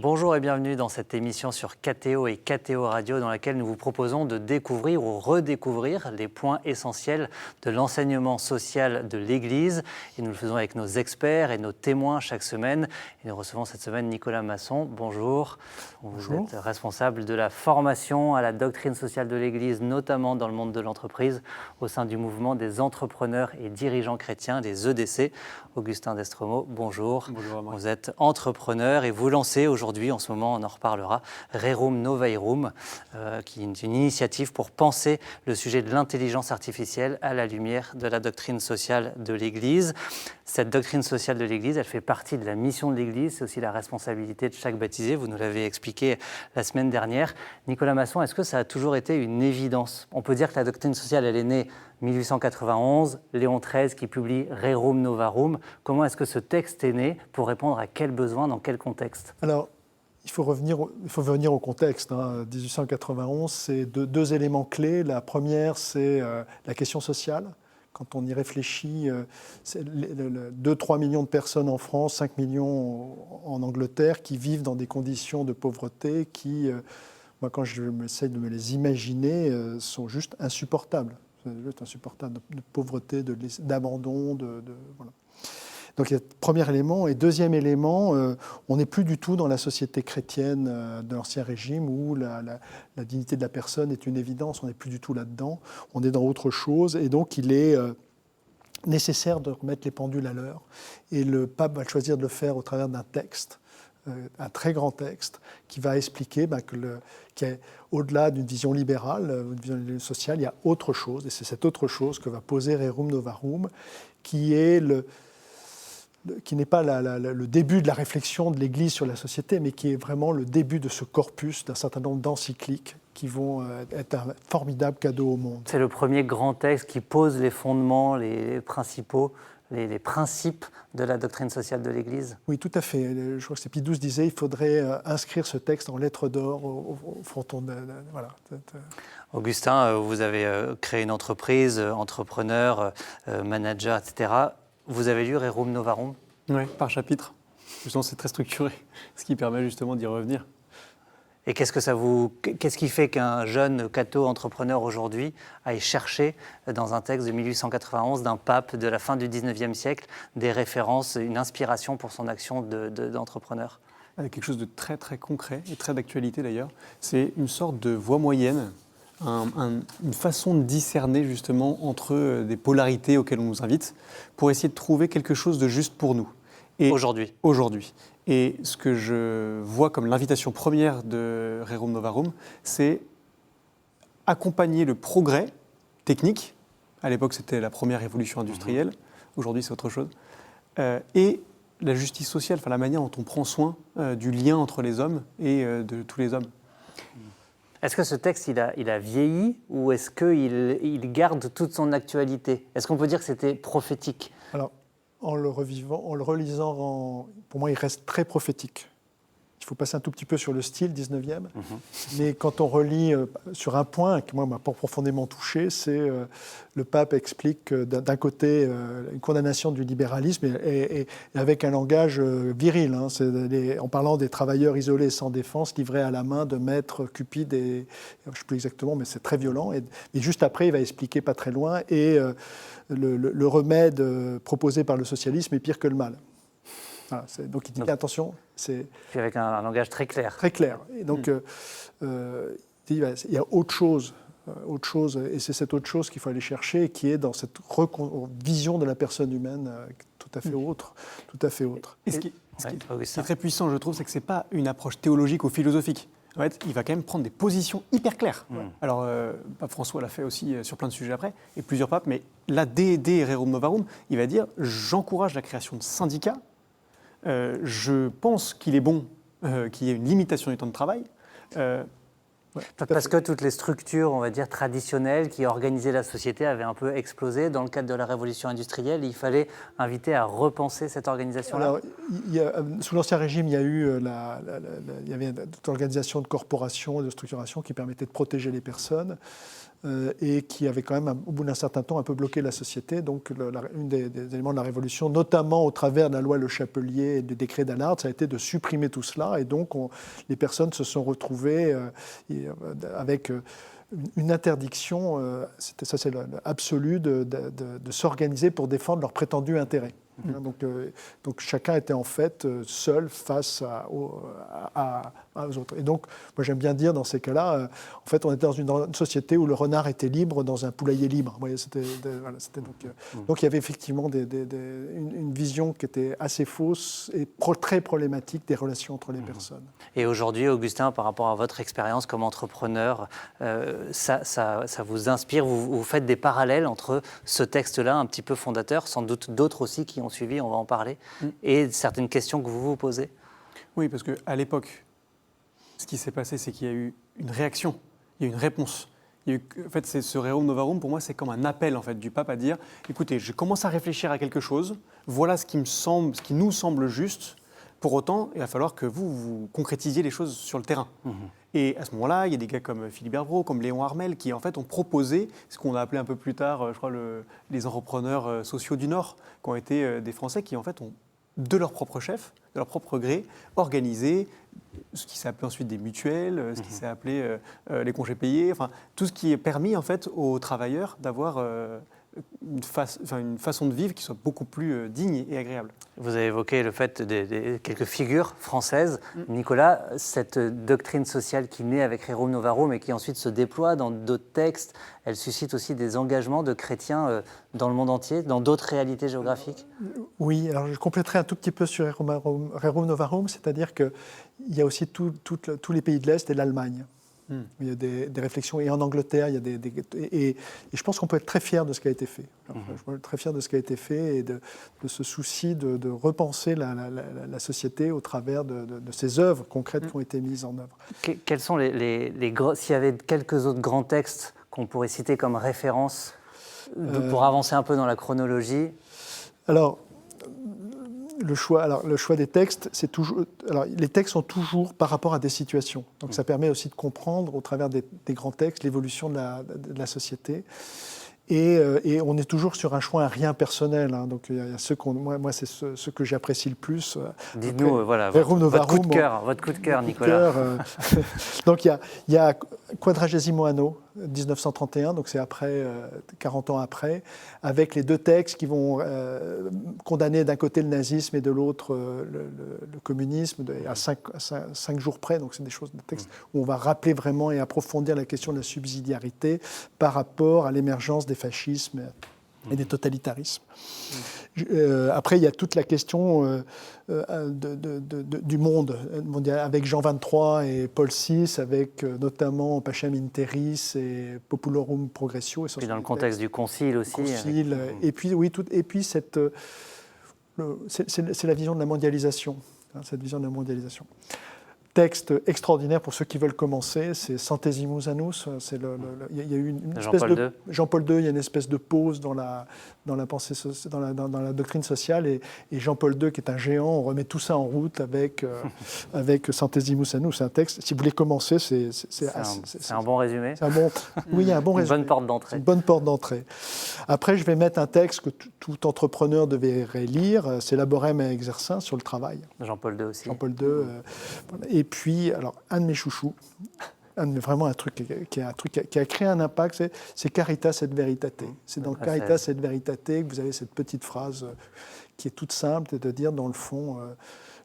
Bonjour et bienvenue dans cette émission sur KTO et KTO Radio dans laquelle nous vous proposons de découvrir ou redécouvrir les points essentiels de l'enseignement social de l'Église. Et nous le faisons avec nos experts et nos témoins chaque semaine. Et nous recevons cette semaine Nicolas Masson. Bonjour. Vous êtes responsable de la formation à la doctrine sociale de l'Église, notamment dans le monde de l'entreprise, au sein du mouvement des entrepreneurs et dirigeants chrétiens, les EDC. Augustin Destromeaux, bonjour. Bonjour. Vous êtes entrepreneur et vous lancez aujourd'hui, en ce moment on en reparlera, Rerum Novarum, qui est une initiative pour penser le sujet de l'intelligence artificielle à la lumière de la doctrine sociale de l'Église. Cette doctrine sociale de l'Église, elle fait partie de la mission de l'Église, c'est aussi la responsabilité de chaque baptisé, vous nous l'avez expliqué la semaine dernière. Nicolas Masson, est-ce que ça a toujours été une évidence ? On peut dire que la doctrine sociale, elle est née 1891, Léon XIII qui publie Rerum Novarum. Comment est-ce que ce texte est né? Pour répondre à quel besoin, dans quel contexte? Alors, il faut revenir au contexte. 1891, c'est deux éléments clés. La première, c'est la question sociale. Quand on y réfléchit, 2-3 millions de personnes en France, 5 millions en Angleterre qui vivent dans des conditions de pauvreté qui, moi, quand j'essaie de me les imaginer, sont juste insupportables. Juste insupportable, de pauvreté, d'abandon, voilà. Donc, il y a le premier élément. Et deuxième élément, on n'est plus du tout dans la société chrétienne de l'Ancien Régime où la dignité de la personne est une évidence. On n'est plus du tout là-dedans. On est dans autre chose. Et donc, il est nécessaire de remettre les pendules à l'heure. Et le pape va choisir de le faire au travers d'un texte, un très grand texte, qui va expliquer qu'au-delà d'une vision libérale, une vision sociale, il y a autre chose. Et c'est cette autre chose que va poser Rerum Novarum, qui n'est pas le début de la réflexion de l'Église sur la société, mais qui est vraiment le début de ce corpus d'un certain nombre d'encycliques qui vont être un formidable cadeau au monde. C'est le premier grand texte qui pose les fondements, les principaux, les principes de la doctrine sociale de l'Église. Oui, tout à fait. Je crois que c'est Pie XII disait qu'il faudrait inscrire ce texte en lettres d'or au fronton de... Voilà. Augustin, vous avez créé une entreprise, entrepreneur, manager, etc. Vous avez lu Rerum Novarum ? Oui, par chapitre. Justement, c'est très structuré, ce qui permet justement d'y revenir. Et qu'est-ce qui fait qu'un jeune catho-entrepreneur aujourd'hui aille chercher dans un texte de 1891 d'un pape de la fin du XIXe siècle des références, une inspiration pour son action d'entrepreneur ? Quelque chose de très très concret et très d'actualité d'ailleurs. C'est une sorte de voie moyenne, une façon de discerner justement entre des polarités auxquelles on nous invite pour essayer de trouver quelque chose de juste pour nous. Et aujourd'hui. Et ce que je vois comme l'invitation première de Rerum Novarum, c'est accompagner le progrès technique. À l'époque, c'était la première révolution industrielle. Aujourd'hui, c'est autre chose. Et la justice sociale, la manière dont on prend soin du lien entre les hommes et de tous les hommes. Est-ce que ce texte, il a vieilli ou est-ce qu'il garde toute son actualité ? Est-ce qu'on peut dire que c'était prophétique ? Alors, en le relisant, pour moi, il reste très prophétique. Il faut passer un tout petit peu sur le style 19e, mais quand on relit sur un point qui moi m'a profondément touché, c'est le pape explique d'un côté une condamnation du libéralisme et avec un langage viril, en parlant des travailleurs isolés sans défense, livrés à la main de maîtres cupides, et je ne sais plus exactement, mais c'est très violent. Et juste après, il va expliquer pas très loin, et le remède proposé par le socialisme est pire que le mal. Voilà, donc il dit attention, c'est... Puis avec un langage très clair. Très clair. Et donc il y a autre chose, et c'est cette autre chose qu'il faut aller chercher, qui est dans cette vision de la personne humaine tout à fait autre. Et ce qui est très puissant, je trouve, c'est que ce n'est pas une approche théologique ou philosophique. En fait, il va quand même prendre des positions hyper claires. Alors, Pape François l'a fait aussi sur plein de sujets après, et plusieurs papes, mais là, dès Rerum Novarum, il va dire « j'encourage la création de syndicats ». Je pense qu'il est bon qu'il y ait une limitation du temps de travail. Parce que toutes les structures, on va dire, traditionnelles qui organisaient la société avaient un peu explosé dans le cadre de la révolution industrielle. Il fallait inviter à repenser cette organisation-là. Alors, sous l'Ancien Régime, il y a eu il y avait toute organisation de corporations et de structuration qui permettait de protéger les personnes. et qui avait quand même, au bout d'un certain temps, un peu bloqué la société. Donc, une des éléments de la Révolution, notamment au travers de la loi Le Chapelier et du décret d'Allard, ça a été de supprimer tout cela. Et donc, les personnes se sont retrouvées avec une interdiction, ça c'est absolue, de s'organiser pour défendre leurs prétendus intérêts. Donc chacun était en fait seul face aux autres. Et donc, moi j'aime bien dire dans ces cas-là, en fait on était dans une société où le renard était libre dans un poulailler libre. Vous voyez, donc il y avait effectivement une vision qui était assez fausse et très problématique des relations entre les personnes. Et aujourd'hui, Augustin, par rapport à votre expérience comme entrepreneur, ça vous inspire, vous faites des parallèles entre ce texte-là, un petit peu fondateur, sans doute d'autres aussi qui ont suivi, on va en parler, et certaines questions que vous vous posez? Oui, parce qu'à l'époque, ce qui s'est passé, c'est qu'il y a eu une réaction, il y a eu une réponse. En fait, ce Rerum Novarum, pour moi, c'est comme un appel en fait, du pape à dire « Écoutez, je commence à réfléchir à quelque chose, voilà ce qui nous semble juste. Pour autant, il va falloir que vous concrétisiez les choses sur le terrain. » Et à ce moment-là, il y a des gars comme Philippe Herbreau, comme Léon Harmel, qui en fait ont proposé ce qu'on a appelé un peu plus tard, je crois, les entrepreneurs sociaux du Nord, qui ont été des Français qui en fait ont, de leur propre chef, de leur propre gré, organisé ce qui s'est appelé ensuite des mutuelles, ce qui s'est appelé les congés payés, enfin tout ce qui est permis en fait aux travailleurs d'avoir une façon de vivre qui soit beaucoup plus digne et agréable. Vous avez évoqué le fait de quelques figures françaises. Nicolas, cette doctrine sociale qui naît avec Rerum Novarum et qui ensuite se déploie dans d'autres textes, elle suscite aussi des engagements de chrétiens dans le monde entier, dans d'autres réalités géographiques? Oui, alors je compléterai un tout petit peu sur Rerum Novarum, c'est-à-dire qu'il y a aussi tous les pays de l'Est et l'Allemagne. Il y a des réflexions, et en Angleterre, il y a et je pense qu'on peut être très fier de ce qui a été fait. Alors, je peux être très fier de ce qui a été fait et de ce souci de repenser la société au travers de ces œuvres concrètes qui ont été mises en œuvre. Quels sont s'il y avait quelques autres grands textes qu'on pourrait citer comme référence pour avancer un peu dans la chronologie? Alors, le choix des textes, c'est toujours. Alors, les textes sont toujours par rapport à des situations. Donc, ça permet aussi de comprendre, au travers des grands textes, l'évolution de la société. Et on est toujours sur un choix à rien personnel. Hein. Donc, il y a ceux moi, c'est ce que j'apprécie le plus. Dites-nous, voilà, votre coup de cœur, Nicolas. Donc, il y a Quadragesimo Anno, 1931, donc c'est après, 40 ans après, avec les deux textes qui vont condamner d'un côté le nazisme et de l'autre le communisme, à 5 jours près. Donc, c'est des textes où on va rappeler vraiment et approfondir la question de la subsidiarité par rapport à l'émergence des fascismes et des totalitarismes. Après, il y a toute la question du monde mondial, avec Jean XXIII et Paul VI, avec notamment Pacem in Terris et Populorum Progressio. Et dans le contexte du Concile aussi. Et puis, oui, c'est la vision de la mondialisation. Cette vision de la mondialisation. Texte extraordinaire pour ceux qui veulent commencer, c'est Centesimus Annus. Il y a eu une espèce de Jean-Paul II. Il y a une espèce de pause dans la pensée, dans la doctrine sociale, et Jean-Paul II, qui est un géant, on remet tout ça en route avec Centesimus Annus. C'est un texte. Si vous voulez commencer, c'est un bon résumé. Oui, il y a un bon résumé. Une bonne porte d'entrée. Une bonne porte d'entrée. Après, je vais mettre un texte que tout entrepreneur devrait lire. C'est Laborem et Exercens sur le travail. Jean-Paul II aussi. Jean-Paul II. Et puis, alors, un de mes chouchous, vraiment un truc qui a créé un impact, c'est Caritas et Veritate. C'est dans Caritas et Veritate que vous avez cette petite phrase qui est toute simple, de dire, dans le fond,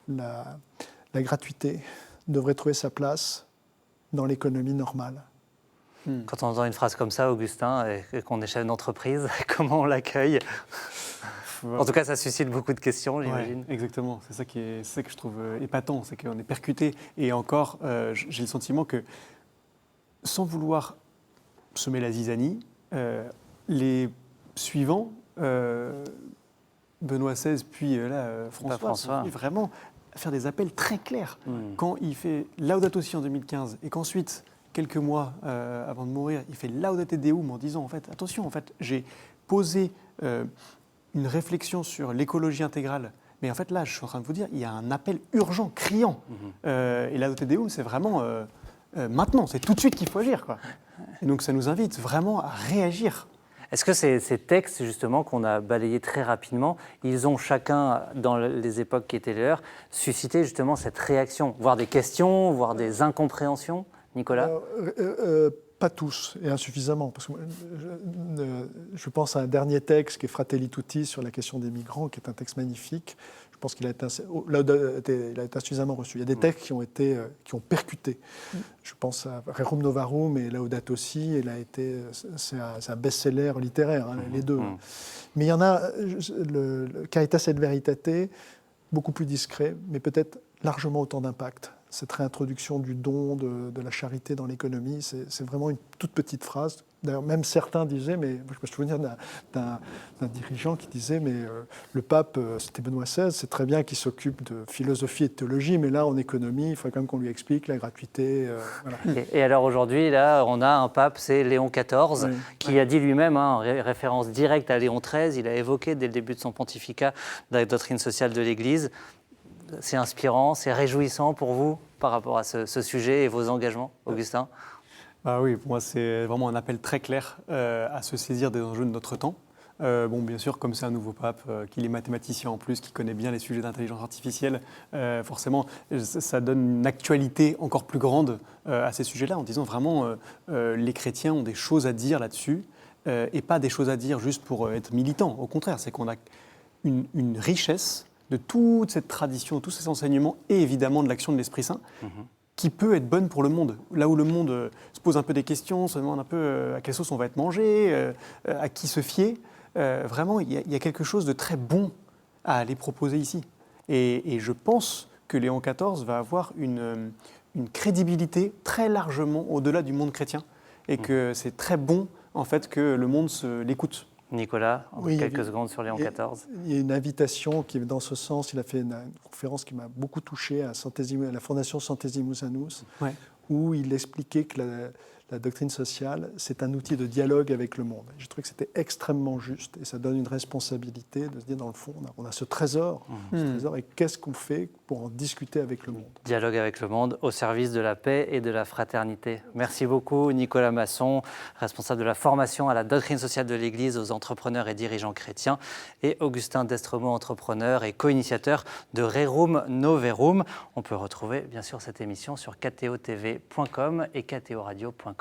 la gratuité devrait trouver sa place dans l'économie normale. Quand on entend une phrase comme ça, Augustin, et qu'on est chef d'entreprise, comment on l'accueille? En tout cas, ça suscite beaucoup de questions, j'imagine. Ouais, exactement, c'est ça que je trouve épatant, c'est qu'on est percuté. Et encore, j'ai le sentiment que, sans vouloir semer la zizanie, les suivants, Benoît XVI, puis François, vraiment à faire des appels très clairs. Quand il fait Laudato Si en 2015, et qu'ensuite, quelques mois avant de mourir, il fait Laudate Deum en disant, en fait, attention, en fait, j'ai posé une réflexion sur l'écologie intégrale. Mais en fait, là, je suis en train de vous dire, il y a un appel urgent, criant. Et Laudate Deum, c'est vraiment maintenant, c'est tout de suite qu'il faut agir, quoi. Et donc ça nous invite vraiment à réagir. Est-ce que ces textes, justement, qu'on a balayés très rapidement, ils ont chacun, dans les époques qui étaient les leurs, suscité justement cette réaction, voire des questions, voire des incompréhensions, Nicolas? Pas tous, et insuffisamment. Parce que je pense à un dernier texte qui est Fratelli Tutti sur la question des migrants, qui est un texte magnifique. Je pense qu'il a été insuffisamment reçu. Il y a des textes qui ont percuté. Je pense à Rerum Novarum et Laudato Si, et c'est un best-seller littéraire, hein, les deux. Mais il y en a, le Caritas et Veritate, beaucoup plus discret, mais peut-être largement autant d'impact. Cette réintroduction du don, de la charité dans l'économie, c'est vraiment une toute petite phrase. D'ailleurs, même certains disaient, mais je me souviens d'un dirigeant qui disait, mais le pape, c'était Benoît XVI, c'est très bien qu'il s'occupe de philosophie et de théologie, mais là, en économie, il faut quand même qu'on lui explique la gratuité. Voilà. Et alors aujourd'hui, là, on a un pape, c'est Léon XIV, qui a dit lui-même, en référence directe à Léon XIII, il a évoqué dès le début de son pontificat la doctrine sociale de l'Église. C'est inspirant, c'est réjouissant pour vous par rapport à ce sujet et vos engagements, Augustin? Oui, pour moi, c'est vraiment un appel très clair à se saisir des enjeux de notre temps. Bien sûr, comme c'est un nouveau pape, qu'il est mathématicien en plus, qui connaît bien les sujets d'intelligence artificielle, forcément, ça donne une actualité encore plus grande à ces sujets-là, en disant vraiment, les chrétiens ont des choses à dire là-dessus, et pas des choses à dire juste pour être militants. Au contraire, c'est qu'on a une richesse de toute cette tradition, tous ces enseignements, et évidemment de l'action de l'Esprit Saint, qui peut être bonne pour le monde. Là où le monde se pose un peu des questions, se demande un peu à quelle sauce on va être mangé, à qui se fier, vraiment, il y a quelque chose de très bon à aller proposer ici. Et je pense que Léon XIV va avoir une crédibilité très largement au-delà du monde chrétien, et que c'est très bon, en fait, que le monde l'écoute. Nicolas, en quelques secondes sur Léon XIV. Il y a une invitation qui est dans ce sens. Il a fait une conférence qui m'a beaucoup touché à la Fondation Centesimus Annus, où il expliquait que la doctrine sociale, c'est un outil de dialogue avec le monde. J'ai trouvé que c'était extrêmement juste, et ça donne une responsabilité de se dire, dans le fond, on a ce trésor, et qu'est-ce qu'on fait pour en discuter avec le monde? Dialogue avec le monde au service de la paix et de la fraternité. Merci beaucoup, Nicolas Masson, responsable de la formation à la doctrine sociale de l'Église aux entrepreneurs et dirigeants chrétiens, et Augustin Destremaux, entrepreneur et co-initiateur de Rerum Novarum. On peut retrouver, bien sûr, cette émission sur ktotv.com et ktoradio.com.